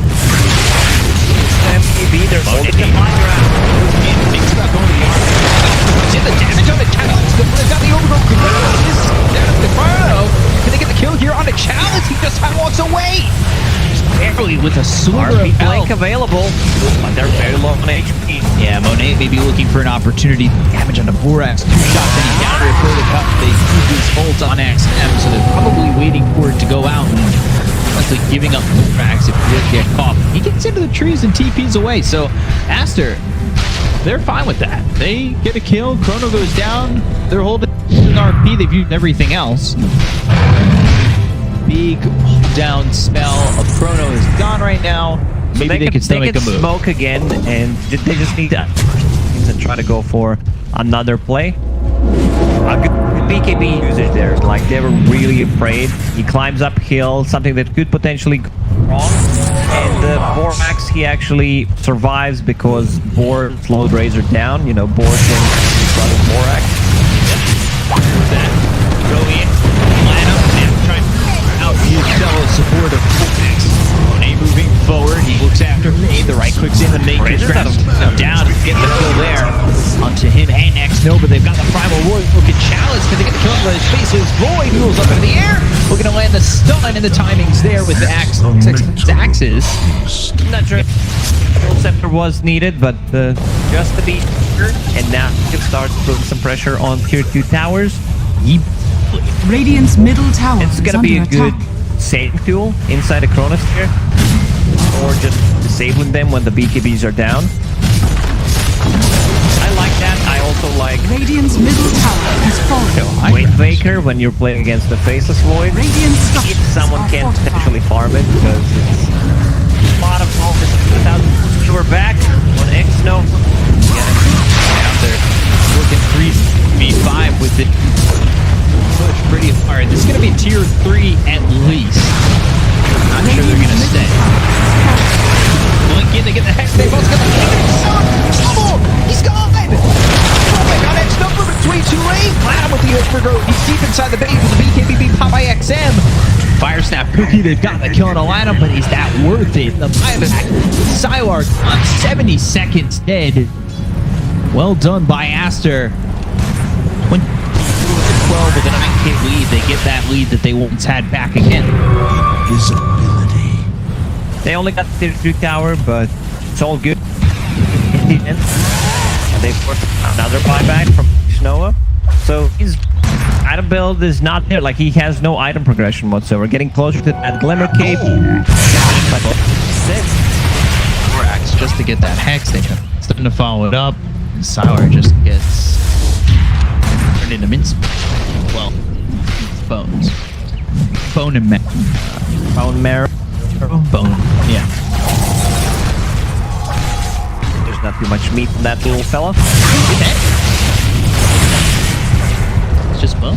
MKB, they're holding the fire out. Thinks about going to the arm. See the damage on the Chalice. They've got the overgrowth. There's the Inferno. Can they get the kill here on the Chalice? He just walks away. early with a sliver RP of flank health. available, but they're very low on HP. Yeah, Monet may be looking for an opportunity. Damage on the Borax. 2 shots and he's down to a further cut. They use his ult on XM, so they're probably waiting for it to go out and honestly giving up Borax if he does get caught. He gets into the trees and TPs away, so Aster, they're fine with that. They get a kill, Chrono goes down, they're holding RP, they've used everything else. Big down spell of Chrono is gone right now. Maybe they can still make a move. Smoke again, and they just need to try to go for another play. A good BKB usage there. Like, they were really afraid. He climbs uphill, something that could potentially go wrong. And the Borax, he actually survives because Bor slowed Razor down. You know, Bor can run with Borax. Go in, line up, and try to out his fellow supporter. Monet moving forward, he looks after Nate, the right clicks in, the Nate grabs down to get the kill there. Onto him and next Nova, they've got the Primal Roy looking challenge because they get the kill on his faces. Roy moves up into the air, looking to land the stun, and the timing's there with the axe. Axes. Not sure if Scepter was needed, but just to be sure. And now he can start putting some pressure on tier 2 towers. Radiant's middle tower It's is gonna under be a good attack. saving tool inside the Chronosphere, or just disabling them when the BKBs are down. I like that. I also like Radiant's middle tower is falling. Wave Breaker when you're playing against the Faceless Void. Radiant's If structures someone are can fortified. potentially farm it, because it's a lot of focus without we're back on X. No, Out there, working 3v5 with it. Push pretty hard. This is going to be tier 3 at least. Not sure they're going to stay. Blink in to get the hex. They both got the trouble. He's gone. Oh my god, X number between 2 lanes. Platinum with the Oathbreaker. He's deep inside the base with the BKB pop by XM. Fire Snap Cookie, they've got the kill on a lineup, but is that worth it? The buyback. Psylark on 70 seconds dead. Well done by Aster. 12 with an 9k lead, they get that lead that they once had back again. Visibility. they only got the tier 2 tower, but it's all good. In the end, and they forced another buyback from Noah. So his item build is not there. Like, he has no item progression whatsoever. Getting closer to that Glimmer Cape. But Borax just to get that hex. They starting to follow it up. And Sour just gets turned into mince. Well, bones. Bone and Bone Marrow. bone. Yeah. There's not too much meat in that little fella. It's just bone.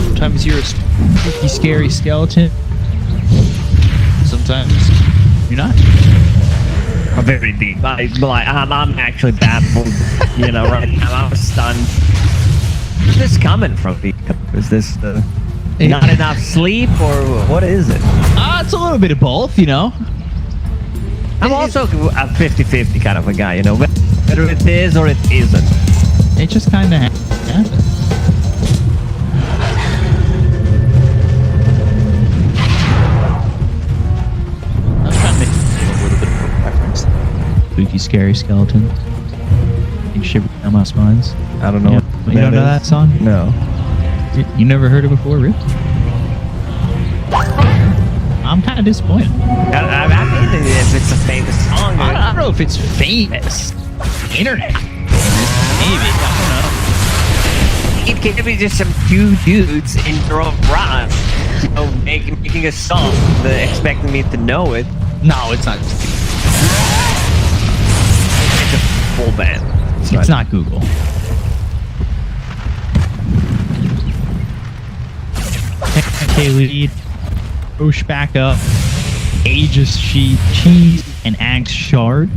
Sometimes you're a spooky, scary skeleton. Sometimes you're not. I'm very deep. I'm actually baffled. You know, right now I'm stunned. Where's this coming from? Is this not enough sleep, or what is it? It's a little bit of both, you know. I'm also a 50-50 kind of a guy, you know. Whether it is or it isn't. It just kind of happens. I was trying to make a little bit of a preference. Spooky, scary skeleton. You shiver down my spines. I don't know. Yeah. what You don't know is. that song? No. You never heard it before, really? I'm kind of disappointed. I mean, if it's a famous song. I don't know if it's famous. Internet. Maybe. I It could be just some two dudes in their own garage, you know, making a song, expecting me to know it. don't know. No, it's not. It's a full band. It's not Google. Okay, lead. Roche back up. Aegis Sheet, Cheese, and Axe Shard.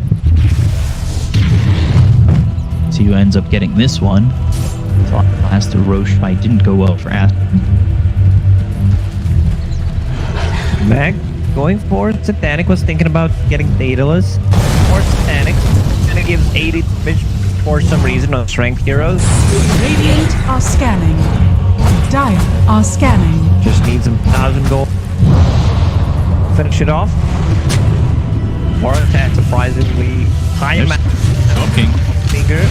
See who ends up getting this one. So Aster Roche fight didn't go well for Aster. Mag going for Satanic, was thinking about getting Daedalus or Satanic. And it gives 80 damage for some reason on Strength Heroes. Radiant are scanning. Dire are scanning. Just needs some 1,000 gold. Finish it off. War attack surprisingly high amount. Talking. Bigger.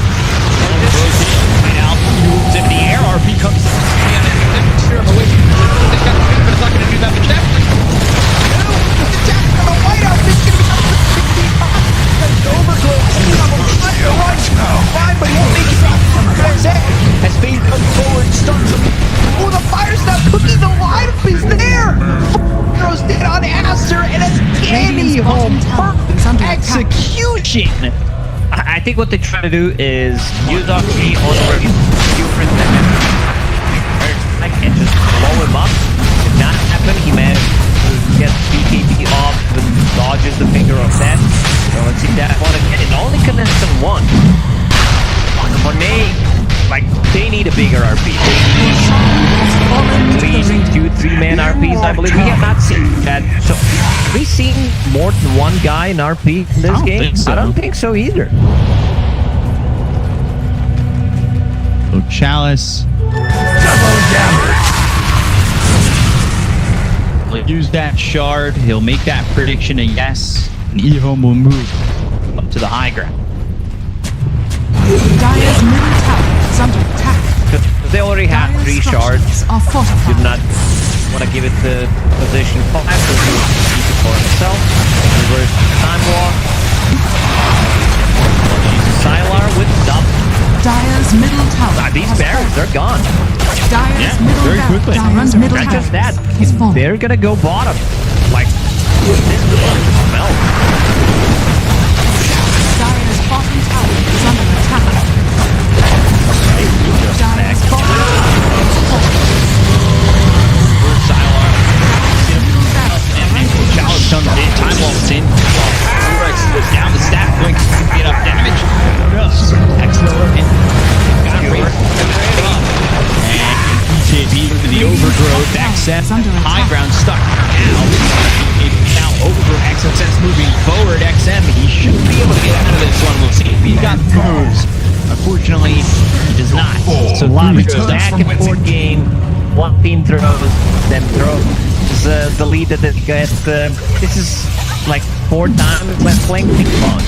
Right out, moves in the air. RP comes in. They're not going to do that much damage. As Fade comes forward, starts him. Oh, the fire's not cooking. The lineup is there. Throws dead on Aster, and it's Radiant's Ehome. bottom tower is under attack. Execution. I think what they try to do is use RP on the different and just blow him up. Did not happen. He managed to get BKB off and dodges the finger of that. So let's see that one again. It only connects on one. For me, like, they need a bigger RP. They need at least 2-3 man RPs, I believe. We have not seen that. So, have we seen more than one guy in RP in this game? Think so. I don't think so either. So Chalice. He'll use that shard. He'll make that prediction a yes. And Ehome will move up to the high ground. Dire's middle tower is under attack. Because they already have Dire's 3 shards. structures are Did fortified. not want to give it the position 5, so he will keep it for himself. Reverse time walk. Sylar with double. Dire's middle tower These has barrels, they're gone. Dire's Yeah, middle very tower. quickly. Dire's middle Not tower just that, is fallen. they're gonna go bottom. Like, this is going to smell. Dire's bottom tower is under attack. Dire's bottom tower is fallen. Sylar. And Chalice comes in. Time walks in. Rex goes down the stack. Going to get enough damage. Excellent. Got it. And BKB for the overgrowth. XM. High ground stuck. Now over. XSS moving forward. XM. He should be able to get out of this one. We'll see if he's got moves. Unfortunately, he does not. So Back and forth game. One team throws, then throws. The lead that they get. This is like 4 times when playing ping pong.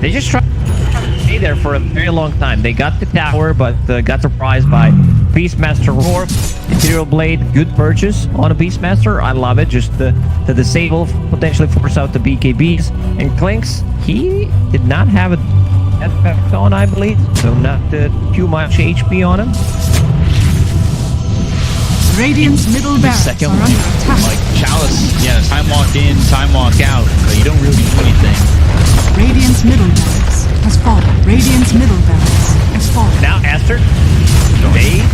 They just tried to stay there for a very long time. They got the tower, but got surprised by Beastmaster Roar. Imperial Blade, good purchase on a Beastmaster. I love it. Just to disable, potentially force out the BKBs. And Clinks, he did not have a effect on, I believe. So not too much HP on him. Radiant's middle barracks are Second under one, attack. like Chalice, yeah, time walk in, time walk out, but you don't really do anything. Radiant's middle barracks has fallen. Radiant's middle barracks has fallen. Now Aster,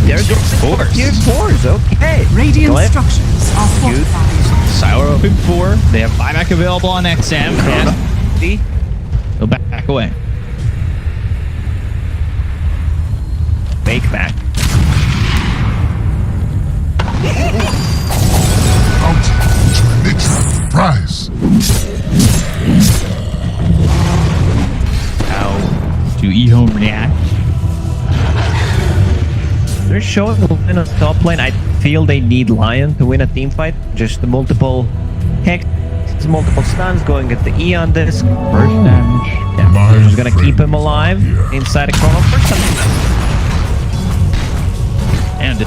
they're Fours. tier 4s. Okay. Radiant Glyph. structures are fortified. Sylar open 4. They have buyback available on XM. And See? go back away. Fake back. Surprise! How do Ehome react? They're showing in a top lane. I feel they need Lion to win a team fight. Just the multiple hex, multiple stuns going at the E on this. First damage. Yeah, My they're just gonna keep friend him alive inside a chrono first. And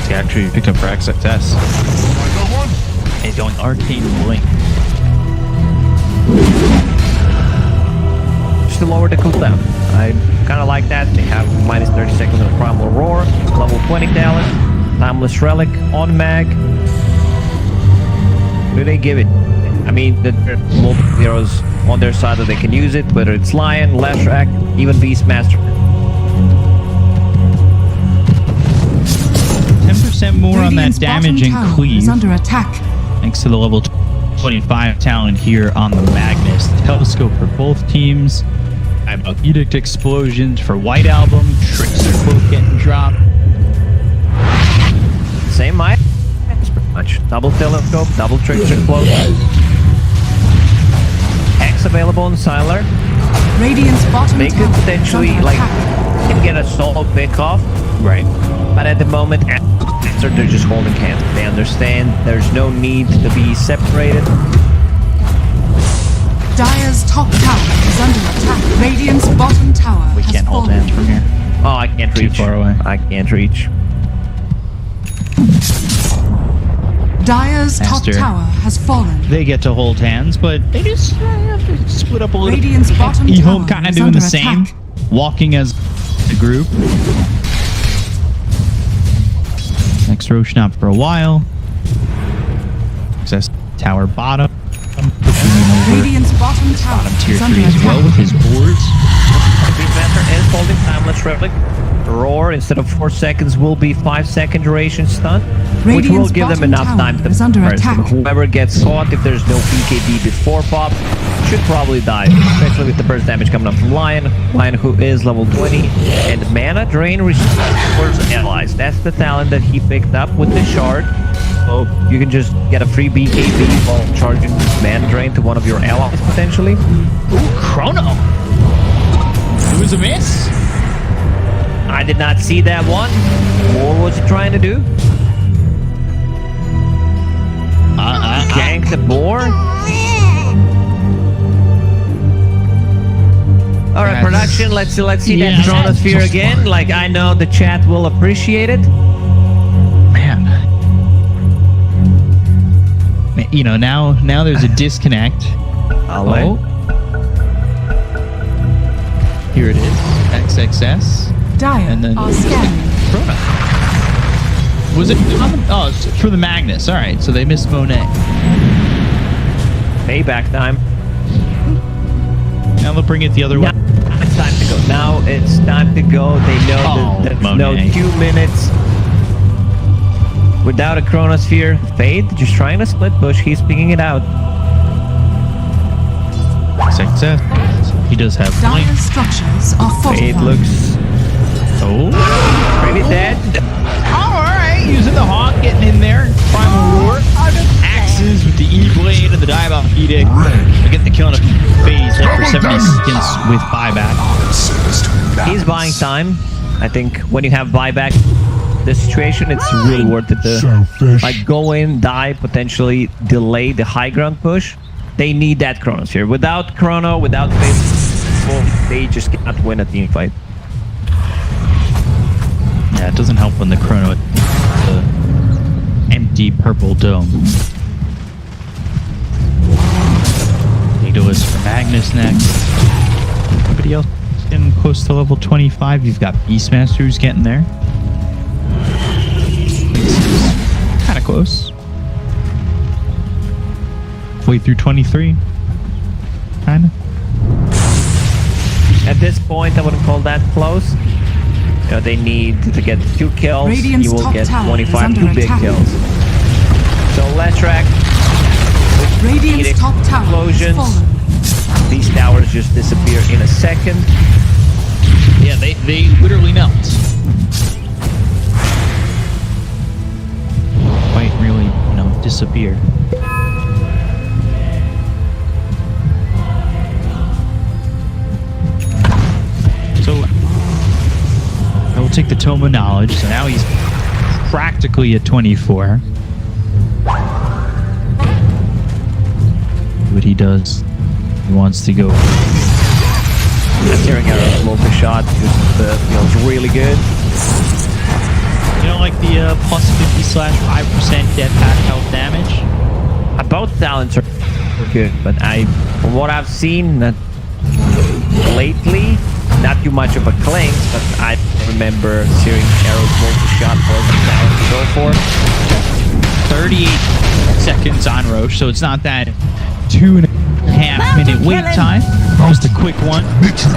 he actually picked up for XXS. And going Arcane Blink. Just to lower the cooldown. I kind of like that. They have minus 30 seconds on Primal Roar, level 20 talent, Timeless Relic on Mag. Do they give it? I mean, there are multiple heroes on their side that they can use it, whether it's Lion, Lashrak, even Beastmaster. 10% more on that Radiant's damage bottom and tower cleave. is under attack. Thanks to the level 25 talent here on the Magnus. Telescope for both teams. I have Edict Explosions for White Album. Tricks are both getting dropped. Same item, pretty much. Double telescope, double tricks explode. Hex available on Sylar. Radiant's bottom They could tower is potentially, under like, attack. can get a solo pick-off. Right. But at the moment, after they're just holding hands. They understand there's no need to be separated. Dire's top tower is under attack. Radiant's bottom tower We has can't hold fallen. hands from here. Oh, I can't Too reach. far away. I can't reach. Dire's top Aster. tower has fallen. They get to hold hands, but they just have to split up a little. Radiant's bottom Ehome tower kind of is doing under the same, attack. walking as a group. Next Roche not for a while. Access tower bottom. Radiant's bottom tower Bottom tier is under 3 as well attack. with his boards. Beastmaster is holding Timeless Relic. Roar, instead of 4 seconds, will be 5-second duration stun, which will Radiant's give them bottom enough tower time to is under press them. attack. Whoever gets caught, if there's no BKB before pop, should probably die, especially with the burst damage coming up from Lion. Lion, who is level 20, and mana drain restores allies. That's the talent that he picked up with the shard. So you can just get a free BKB while charging mana drain to one of your allies potentially. Ooh, Chrono. It was a miss. I did not see that one. What was he trying to do? Gank the boar? Alright, production, let's see that Chronosphere again. Like, I know the chat will appreciate it. Man. You know, now there's a disconnect. Oh. Here it is. XXS. Dire And then- are scanning. Chrono. Was it? Oh, it's for the Magnus. All right, so they missed Monet. Payback time. Now they'll bring it the other way. Now it's time to go. Now it's time to go. They know Oh, that there's no Monet. 2 minutes without a Chronosphere. Fade just trying to split push. He's picking it out. Success. He does have Dire blink. structures are Fade fortified. looks Oh. pretty dead. All right, using the Hawk, getting in there. Primal Roar. Axes with the E-Blade and the Diabolic Edict. We get the kill in a phase left for 70 seconds with buyback. He's buying time. I think when you have buyback the situation, it's really worth it to like go in, die, potentially delay the high ground push. They need that Chronosphere. Without Chrono, without phase, they just cannot win a team fight. Yeah, it doesn't help when the Chrono the empty purple dome. Daedalus for Magnus next. Everybody else getting close to level 25. You've got Beastmaster who's getting there. Kind of close. Way through 23. Kind of. At this point, I wouldn't call that close. You know, they need to get 2 kills. Radiant's You will top get tower is 25, under 2 big attack. kills. So Leshrac, Radiant's top tower has explosions. fallen. These towers just disappear in a second. Yeah, they literally melt. Quite really, disappear. So I will take the Tome of Knowledge. So now he's practically at 24. What he does, he wants to go. That Searing Arrow multi-shot just feels really good. You don't like the plus 50/5% death pack health damage? Both talents are good, but from what I've seen lately, not too much of a clink, but I remember Searing Arrow's multi-shot was the talent to go for. 38 seconds on Roche, so it's not that 2.5 minute wait time. Just a quick one.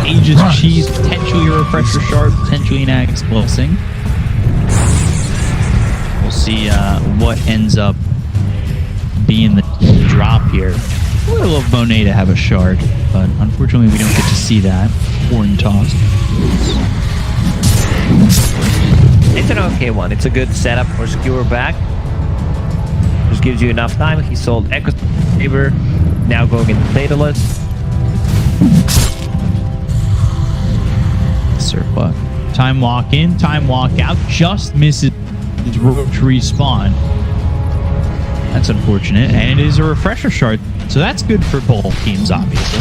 Aegis Cheese, potentially a Refresher Shard, potentially an Axe Blessing. We'll see what ends up being the drop here. I would love Monet to have a shard, but unfortunately we don't get to see that. Horn toss. It's an okay one. It's a good setup for Skewer back. Just gives you enough time. He sold Echo Saber, now going into Daedalus. Aster, but time walk in, time walk out, just misses his road to respawn. That's unfortunate, and it is a refresher shard, so that's good for both teams, obviously.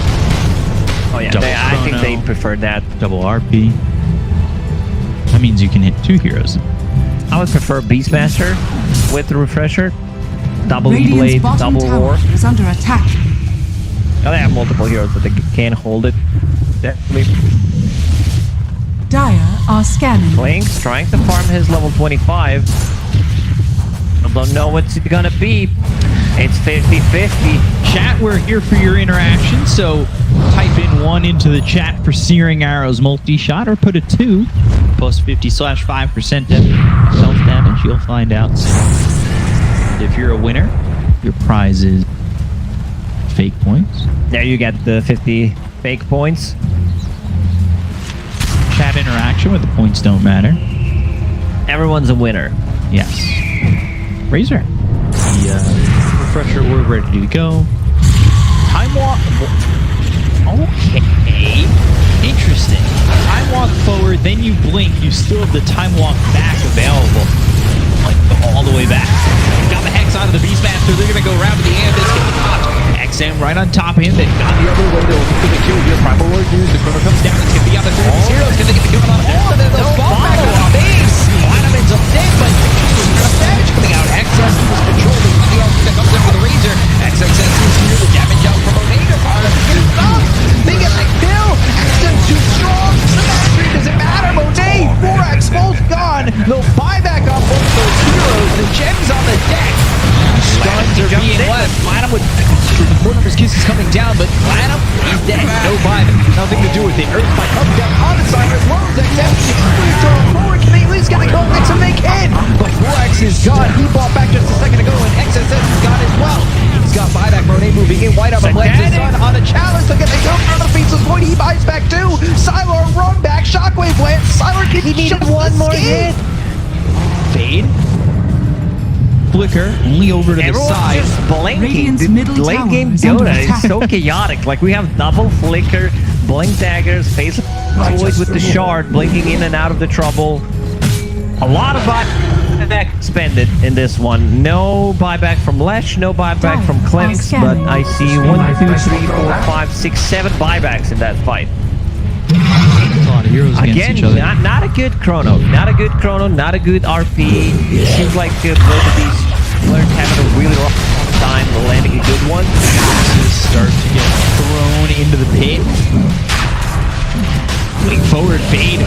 Oh yeah, Double I think chrono. they prefer that. Double RP. That means you can hit 2 heroes. I would prefer Beastmaster with the refresher. Double Radiant's E-Blade, bottom double tower War. is under attack. Now they have multiple heroes, but they can't hold it. Definitely. Dire are scanning. Blinks trying to farm his level 25. I don't know what's it gonna be. It's 50-50. Chat, we're here for your interaction, so type in 1 into the chat for Searing Arrows multi-shot, or put a 2 plus 50/5% self-damage. You'll find out soon. And if you're a winner, your prize is fake points. There you get the 50 fake points. Chat interaction with the points don't matter. Everyone's a winner. Yes. Razor. The refresher orb ready to go. Time walk. Okay. Interesting. Time walk forward, then you blink. You still have the time walk back available. Like all the way back. Got the Hex onto the Beastmaster. They're going to go around to the end. It's getting popped. XM right on top of him. They've gone the other way. They're looking for the kill here. Primal Lord used. The chrono comes down. It's going to be on the 3 of these heroes. Can they get the kill on him? And then they'll fall back on the base. Bottom ends up dead, but damage coming out. XM was controlling the offense that comes in with the Razor. XXS is here. The damage out from Onator. They get the kill. XM too strong. The mastery doesn't matter. Monet, 4x, both gone. They'll buy back on both those heroes. The gems on the deck. Stuns are being left. Platinum with one of his kisses coming down, but Platinum, he's dead. No buyback. Nothing to do with it. Earth might come down On the side as well as XM. Please throw it forward. Can they at least get the goal? XM they can. But 4x is gone. He bought back just a second ago, and XSS is gone as well. He's got buyback. Monet moving in. White up and Blades his son on a challenge. They'll get the kill on the Faceless Void. He buys back too. Sylar run back. Shockwave lands. Sylar can Needed one more hit. Fade. Flicker, only over to Everyone's the side. just blinking. Radiant's The middle late tower game is under Dota is attack. so chaotic. Like we have double flicker, blink daggers, face void with the shard, blinking in and out of the trouble. A lot of buyback expended in this one. No buyback from Lesh, no buyback from Clemps, but I see 1, 2, 3, 4, 5, 6, 7 buybacks in that fight. A lot of heroes against Again, each other. not a good chrono. Not a good chrono, not a good RP. It seems like both of these players having a really rough time landing a good one. Start to get thrown into the pit. Moving forward, fade.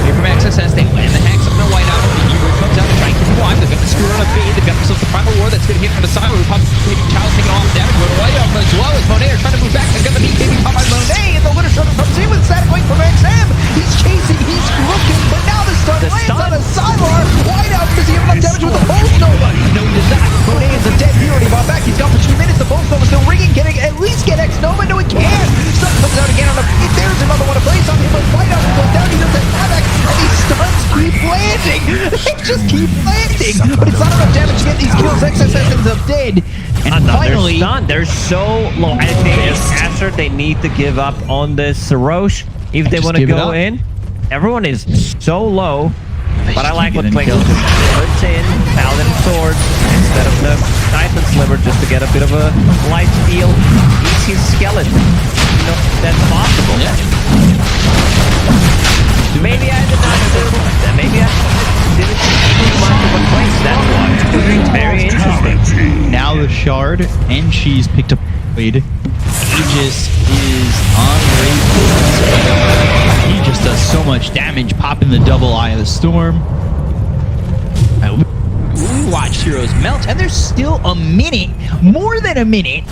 Here from XSS, they land the Hex up no white out. The Hero comes out to try and keep one. They've got the screw on a fade. They've got themselves the Primal War that's going to hit from the side. We're popping Baby Child taking off damage. But white out as well as Monet are trying to move back. They've got the Baby Pop on Monet, and the Winter Shredder comes in with static wing from XM. He's chasing, he's looking, but now the stun lands on a Sylar. White out because he have enough damage with the Pulse Nova. No, he does not. Monet is a dead hero. He bought back. He's gone for 2 minutes. The Pulse Nova still ringing. Can at least get X Nova? No, he can. Stun comes out again on the feet. There's another one to place on him, but White out goes down. He does that buyback, and these stuns keep landing. They just keep landing. But it's not enough damage to get these kills. XSS ends up dead. And finally, they're stunned. They're so low. I think Aster, they need to give up on this Roche if they Just want to give it go up. in. Everyone is so low. But I like what Get any Klingel kills. puts in Paladin Swords instead of the Titan Sliver just to get a bit of a light steal. Easy skeleton. You know, that's possible. Yeah. Maybe I did not do that. Maybe I didn't see much of a place. That's why. Very interesting. Now the shard, and she's picked up Blade. Aegis is on Razor. He just does so much damage, popping the double Eye of the Storm. We watched heroes melt, and there's still a minute, more than a minute,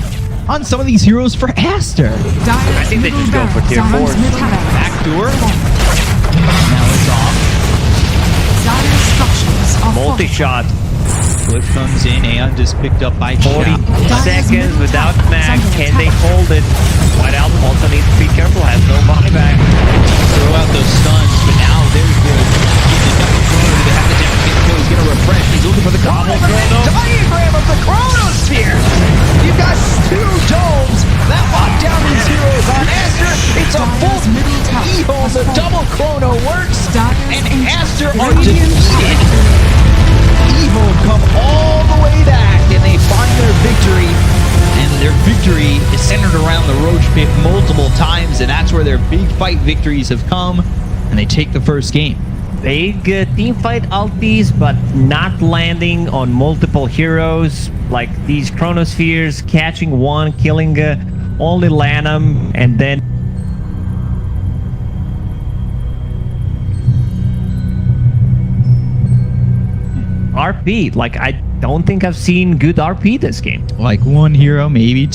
on some of these heroes for Aster. I think they just go for tier 4. Backdoor. Now it's off. Dire structures are Multi-shot. Cliff comes in, Aeon just picked up by 40 Chap. seconds without Mac. Can they hold it? White Elf also needs to be careful. Has no buyback. Throw out those stuns, but now there's the chrono to have the damage get the kill. He's gonna refresh. He's looking for the combo chrono. Diagram of the Chronosphere. You've got 2 domes that lock down these heroes on Aster. It's a full Ehome, the double chrono Aster are defeated. Ehome come all the way back, and they find their victory. And their victory is centered around the Roach Pit multiple times, and that's where their big fight victories have come, and they take the first game. Big team fight ultis, but not landing on multiple heroes. Like these Chronospheres, catching one, killing only Lanham, and then RP. Like, I don't think I've seen good RP this game. Like one hero, maybe